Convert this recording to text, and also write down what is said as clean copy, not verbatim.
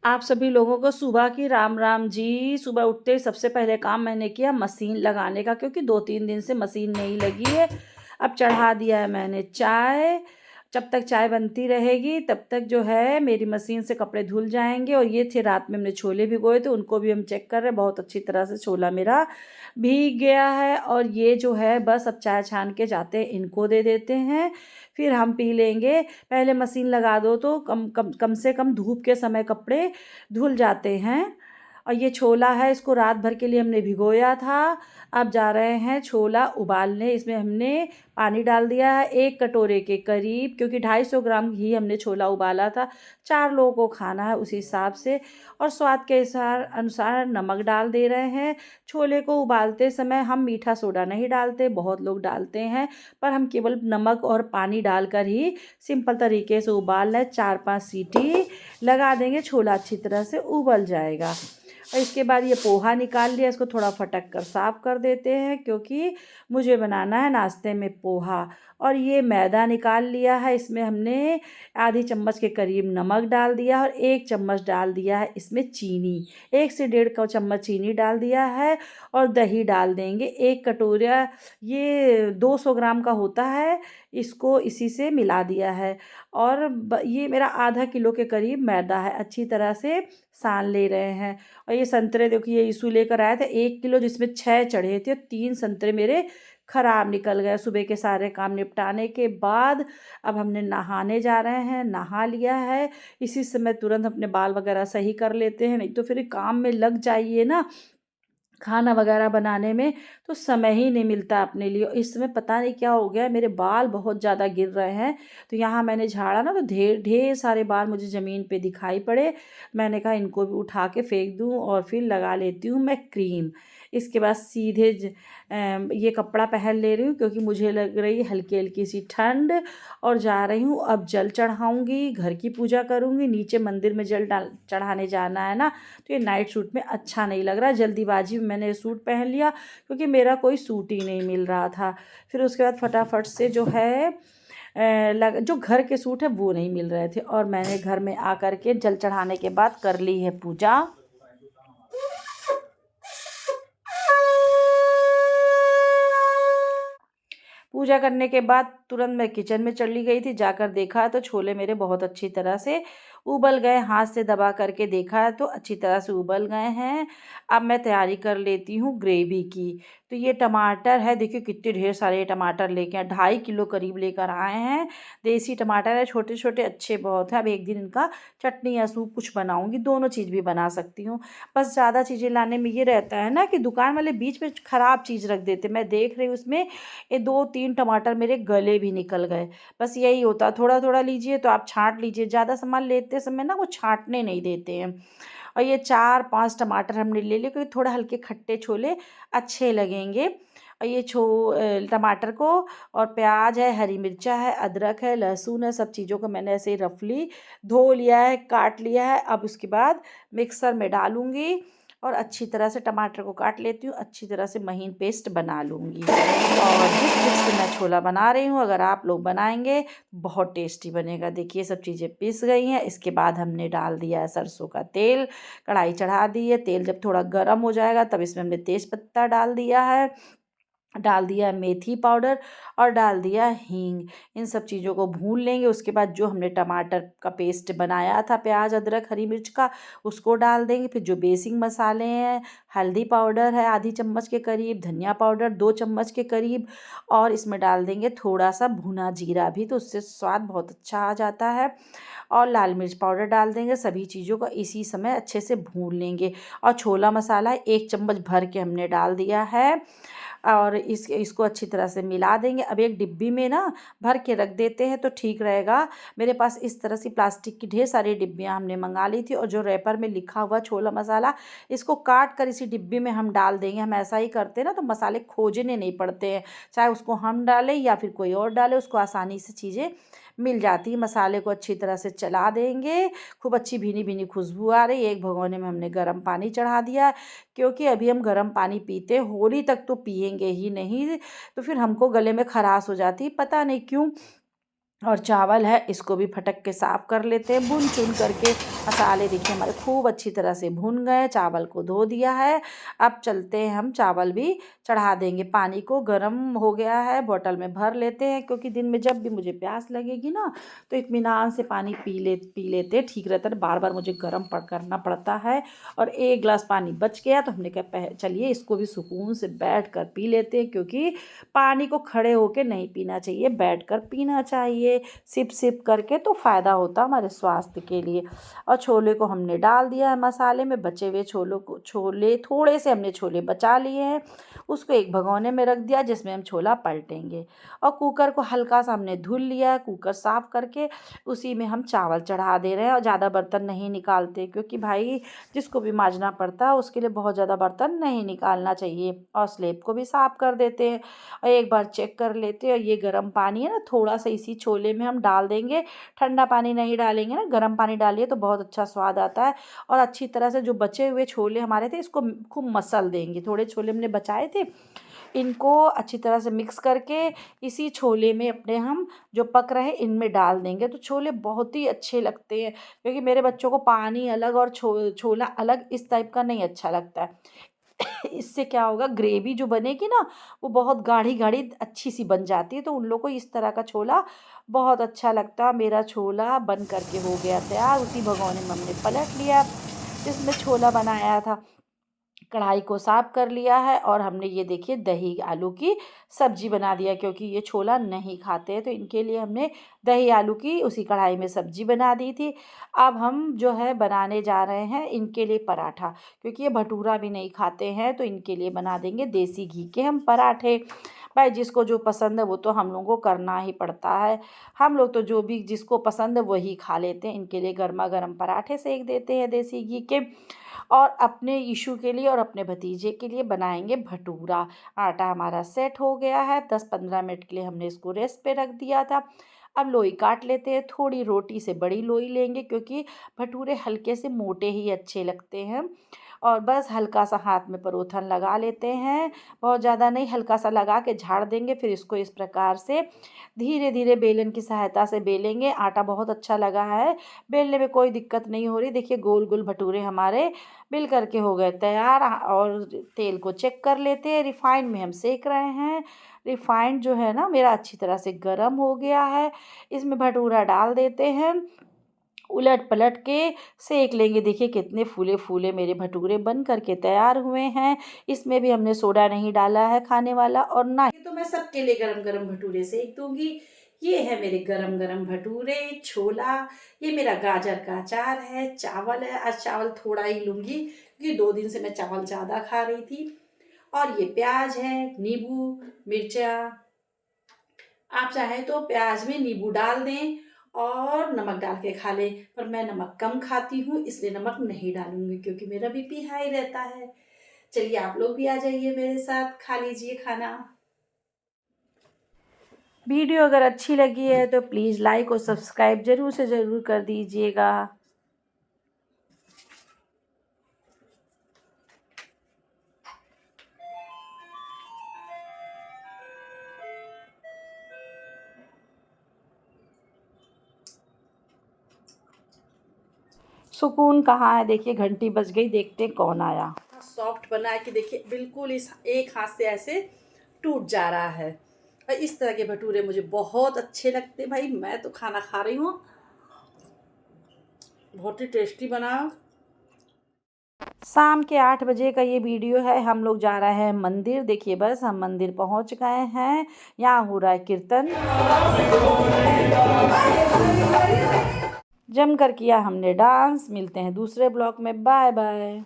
आप सभी लोगों को सुबह की राम राम जी। सुबह उठते ही सबसे पहले काम मैंने किया मशीन लगाने का, क्योंकि 2-3 दिन से मशीन नहीं लगी है। अब चढ़ा दिया है मैंने चाय। जब तक चाय बनती रहेगी तब तक जो है मेरी मशीन से कपड़े धुल जाएँगे। और ये थे रात में हमने छोले भिगोए थे, उनको भी हम चेक कर रहे हैं। बहुत अच्छी तरह से छोला मेरा भीग गया है। और ये जो है बस अब चाय छान के जाते हैं इनको दे देते हैं, फिर हम पी लेंगे। पहले मशीन लगा दो तो कम से कम धूप के समय कपड़े धुल जाते हैं। और ये छोला है, इसको रात भर के लिए हमने भिगोया था। अब जा रहे हैं छोला उबालने। इसमें हमने पानी डाल दिया है 1 कटोरे के करीब, क्योंकि 250 ग्राम घी हमने छोला उबाला था। 4 लोगों को खाना है उस हिसाब से। और स्वाद के अनुसार नमक डाल दे रहे हैं। छोले को उबालते समय हम मीठा सोडा नहीं डालते, बहुत लोग डालते हैं, पर हम केवल नमक और पानी डालकर ही सिंपल तरीके से उबाल लें। 4-5 सीटी लगा देंगे, छोला अच्छी तरह से उबल जाएगा। और इसके बाद ये पोहा निकाल लिया, इसको थोड़ा फटक कर साफ़ कर देते हैं, क्योंकि मुझे बनाना है नाश्ते में पोहा। और ये मैदा निकाल लिया है, इसमें हमने आधी चम्मच के करीब नमक डाल दिया और 1 चम्मच डाल दिया है इसमें चीनी। 1 से डेढ़ चम्मच चीनी डाल दिया है। और दही डाल देंगे 1 कटोरा, ये 200 ग्राम का होता है, इसको इसी से मिला दिया है। और ये मेरा आधा किलो के करीब मैदा है, अच्छी तरह से सान ले रहे हैं। और ये संतरे देखिए, यीशु लेकर आया था 1 किलो, जिसमें 6 चढ़े थे और 3 संतरे मेरे खराब निकल गए। सुबह के सारे काम निपटाने के बाद अब हमने नहाने जा रहे हैं, नहा लिया है। इसी समय तुरंत अपने बाल वगैरह सही कर लेते हैं, नहीं तो फिर काम में लग जाइए ना, खाना वगैरह बनाने में, तो समय ही नहीं मिलता अपने लिए। इस समय पता नहीं क्या हो गया है, मेरे बाल बहुत ज़्यादा गिर रहे हैं। तो यहाँ मैंने झाड़ा ना, तो ढेर ढेर सारे बाल मुझे ज़मीन पे दिखाई पड़े। मैंने कहा इनको भी उठा के फेंक दूँ और फिर लगा लेती हूँ मैं क्रीम। इसके बाद सीधे ये कपड़ा पहन ले रही हूँ, क्योंकि मुझे लग रही है हल्की हल्की सी ठंड। और जा रही हूँ अब जल चढ़ाऊँगी, घर की पूजा करूँगी। नीचे मंदिर में जल डाल चढ़ाने जाना है ना, तो ये नाइट सूट में अच्छा नहीं लग रहा। जल्दीबाजी में मैंने सूट पहन लिया, क्योंकि मेरा कोई सूट ही नहीं मिल रहा था। फिर उसके बाद फटाफट से जो है जो घर के सूट है वो नहीं मिल रहे थे, और मैंने घर में आकर के जल चढ़ाने के बाद कर ली है पूजा। पूजा करने के बाद तुरंत मैं किचन में चली गई थी। जाकर देखा तो छोले मेरे बहुत अच्छी तरह से उबल गए। हाथ से दबा करके देखा तो अच्छी तरह से उबल गए हैं। अब मैं तैयारी कर लेती हूँ ग्रेवी की। तो ये टमाटर है, देखिए कितने ढेर सारे टमाटर लेके आए, 2.5 किलो करीब लेकर आए हैं। देसी टमाटर है, छोटे छोटे अच्छे बहुत हैं। अब एक दिन इनका चटनी या सूप कुछ बनाऊँगी, दोनों चीज़ भी बना सकती हूँ। बस ज़्यादा चीज़ें लाने में ये रहता है ना कि दुकान वाले बीच में ख़राब चीज़ रख देते। मैं देख रही हूँ उसमें ये 2-3 टमाटर मेरे गले भी निकल गए। बस यही होता है, थोड़ा-थोड़ा लीजिए तो आप छाँट लीजिए, ज़्यादा सामान लेते समय ना वो छाँटने नहीं देते हैं। और ये 4-5 टमाटर हमने ले लिए, क्योंकि थोड़ा हल्के खट्टे छोले अच्छे लगेंगे। और ये टमाटर को, और प्याज है, हरी मिर्चा है, अदरक है, लहसुन है, सब चीज़ों को मैंने ऐसे ही रफली धो लिया है, काट लिया है। अब उसके बाद मिक्सर में डालूँगी और अच्छी तरह से टमाटर को काट लेती हूँ, अच्छी तरह से महीन पेस्ट बना लूँगी। और जिस ट्रिक से मैं छोला बना रही हूँ, अगर आप लोग बनाएँगे बहुत टेस्टी बनेगा। देखिए सब चीज़ें पिस गई हैं। इसके बाद हमने डाल दिया है सरसों का तेल, कढ़ाई चढ़ा दी है। तेल जब थोड़ा गर्म हो जाएगा तब इसमें हमने तेज पत्ता डाल दिया है, डाल दिया है मेथी पाउडर और डाल दिया है हींग। इन सब चीज़ों को भून लेंगे। उसके बाद जो हमने टमाटर का पेस्ट बनाया था, प्याज, अदरक, हरी मिर्च का, उसको डाल देंगे। फिर जो बेसिक मसाले हैं, हल्दी पाउडर है आधी चम्मच के करीब, धनिया पाउडर 2 चम्मच के करीब, और इसमें डाल देंगे थोड़ा सा भुना जीरा भी, तो उससे स्वाद बहुत अच्छा आ जाता है। और लाल मिर्च पाउडर डाल देंगे। सभी चीज़ों को इसी समय अच्छे से भून लेंगे। और छोला मसाला 1 चम्मच भर के हमने डाल दिया है, और इसको अच्छी तरह से मिला देंगे। अब एक डिब्बी में ना भर के रख देते हैं तो ठीक रहेगा। मेरे पास इस तरह से प्लास्टिक की ढेर सारी डिब्बियाँ हमने मंगा ली थी, और जो रैपर में लिखा हुआ छोला मसाला, इसको काट कर इसी डिब्बी में हम डाल देंगे। हम ऐसा ही करते हैं ना, तो मसाले खोजने नहीं पड़ते हैं। चाहे उसको हम डालें या फिर कोई और डाले, उसको आसानी से चीज़ें मिल जाती है। मसाले को अच्छी तरह से चला देंगे। खूब अच्छी भीनी भीनी खुशबू आ रही है। एक भगोने में हमने गर्म पानी चढ़ा दिया है, क्योंकि अभी हम गर्म पानी पीते हैं, होली तक तो पिएंगे ही नहीं, तो फिर हमको गले में खराश हो जाती है, पता नहीं क्यों। और चावल है इसको भी फटक के साफ़ कर लेते हैं। भुन चुन करके मसाले देखिए हमारे खूब अच्छी तरह से भुन गए, चावल को धो दिया है। अब चलते हैं, हम चावल भी चढ़ा देंगे। पानी को गर्म हो गया है, बोतल में भर लेते हैं, क्योंकि दिन में जब भी मुझे प्यास लगेगी ना तो इत्मीनान से पानी पी लेते ठीक रहता है। बार बार मुझे गर्म करना पड़ता है। और 1 गिलास पानी बच गया तो हमने कहा चलिए इसको भी सुकून से बैठ कर पी लेते हैं, क्योंकि पानी को खड़े होके नहीं पीना चाहिए, बैठ कर पीना चाहिए सिप सिप करके, तो फ़ायदा होता हमारे स्वास्थ्य के लिए। और छोले को हमने डाल दिया है मसाले में। बचे हुए छोले थोड़े से हमने छोले बचा लिए हैं, उसको एक भगोने में रख दिया जिसमें हम छोला पलटेंगे। और कुकर को हल्का सा हमने धुल लिया है, कुकर साफ़ करके उसी में हम चावल चढ़ा दे रहे हैं। और ज़्यादा बर्तन नहीं निकालते, क्योंकि भाई जिसको भी मांजना पड़ता है उसके लिए बहुत ज़्यादा बर्तन नहीं निकालना चाहिए। और स्लेब को भी साफ़ कर देते हैं और एक बार चेक कर लेते हैं। और ये गर्म पानी है ना, थोड़ा सा इसी छोले में हम डाल देंगे, ठंडा पानी नहीं डालेंगे ना, गर्म पानी डालिए तो बहुत अच्छा स्वाद आता है। और अच्छी तरह से जो बचे हुए छोले हमारे थे इसको खूब मसल देंगे। थोड़े छोले हमने बचाए थे, इनको अच्छी तरह से मिक्स करके इसी छोले में अपने हम जो पक रहे इनमें डाल देंगे, तो छोले बहुत ही अच्छे लगते हैं। क्योंकि मेरे बच्चों को पानी अलग और छोला अलग इस टाइप का नहीं अच्छा लगता है। इससे क्या होगा, ग्रेवी जो बनेगी ना वो बहुत गाढ़ी गाढ़ी अच्छी सी बन जाती है, तो उन लोग को इस तरह का छोला बहुत अच्छा लगता है। मेरा छोला बन करके हो गया तैयार। उसी भगोने में हमने पलट लिया जिसमें छोला बनाया था। कढ़ाई को साफ़ कर लिया है और हमने ये देखिए दही आलू की सब्ज़ी बना दिया, क्योंकि ये छोला नहीं खाते हैं तो इनके लिए हमने दही आलू की उसी कढ़ाई में सब्ज़ी बना दी थी। अब हम जो है बनाने जा रहे हैं इनके लिए पराठा, क्योंकि ये भटूरा भी नहीं खाते हैं, तो इनके लिए बना देंगे देसी घी के हम पराठे। भाई जिसको जो पसंद है वो तो हम लोगों को करना ही पड़ता है। हम लोग तो जो भी जिसको पसंद है वही खा लेते हैं। इनके लिए गर्मा गर्म पराठे सेक देते हैं देसी घी के। और अपने यीशु के लिए और अपने भतीजे के लिए बनाएंगे भटूरा। आटा हमारा सेट हो गया है, 10-15 मिनट के लिए हमने इसको रेस्ट पे रख दिया था। अब लोई काट लेते हैं, थोड़ी रोटी से बड़ी लोई लेंगे, क्योंकि भटूरे हल्के से मोटे ही अच्छे लगते हैं। और बस हल्का सा हाथ में परोथन लगा लेते हैं, बहुत ज़्यादा नहीं, हल्का सा लगा के झाड़ देंगे। फिर इसको इस प्रकार से धीरे धीरे बेलन की सहायता से बेलेंगे। आटा बहुत अच्छा लगा है, बेलने में कोई दिक्कत नहीं हो रही। देखिए गोल गोल भटूरे हमारे बिल करके हो गए तैयार। और तेल को चेक कर लेते हैं, रिफाइंड में हम सेक रहे हैं। रिफाइंड जो है ना मेरा अच्छी तरह से गर्म हो गया है। इसमें भटूरा डाल देते हैं, उलट पलट के सेक लेंगे। देखिए कितने फूले फूले मेरे भटूरे बन करके तैयार हुए हैं। इसमें भी हमने सोडा नहीं डाला है खाने वाला, और ना ही तो मैं सबके लिए गरम गरम भटूरे सेक दूंगी। ये है मेरे गरम गरम भटूरे, छोला, ये मेरा गाजर का अचार है, चावल है। आज चावल थोड़ा ही लूँगी क्योंकि 2 दिन से मैं चावल ज़्यादा खा रही थी। और ये प्याज है, नींबू, मिर्चा। आप चाहें तो प्याज में नींबू डाल दें और नमक डाल के खा लें, पर मैं नमक कम खाती हूँ इसलिए नमक नहीं डालूंगी, क्योंकि मेरा बीपी हाई रहता है। चलिए आप लोग भी आ जाइए मेरे साथ, खा लीजिए खाना। वीडियो अगर अच्छी लगी है तो प्लीज़ लाइक और सब्सक्राइब ज़रूर से ज़रूर कर दीजिएगा। सुकून कहाँ है, देखिए घंटी बज गई, देखते हैं कौन आया। सॉफ्ट बना है कि देखिए बिल्कुल इस एक हाथ से ऐसे टूट जा रहा है। और इस तरह के भटूरे मुझे बहुत अच्छे लगते हैं भाई, मैं तो खाना खा रही हूँ, बहुत ही टेस्टी बना। शाम के 8 बजे का ये वीडियो है। हम लोग जा रहे हैं मंदिर। देखिए बस हम मंदिर पहुंच गए हैं, यहाँ हो रहा है कीर्तन। जमकर किया हमने डांस। मिलते हैं दूसरे ब्लॉग में, बाय बाय।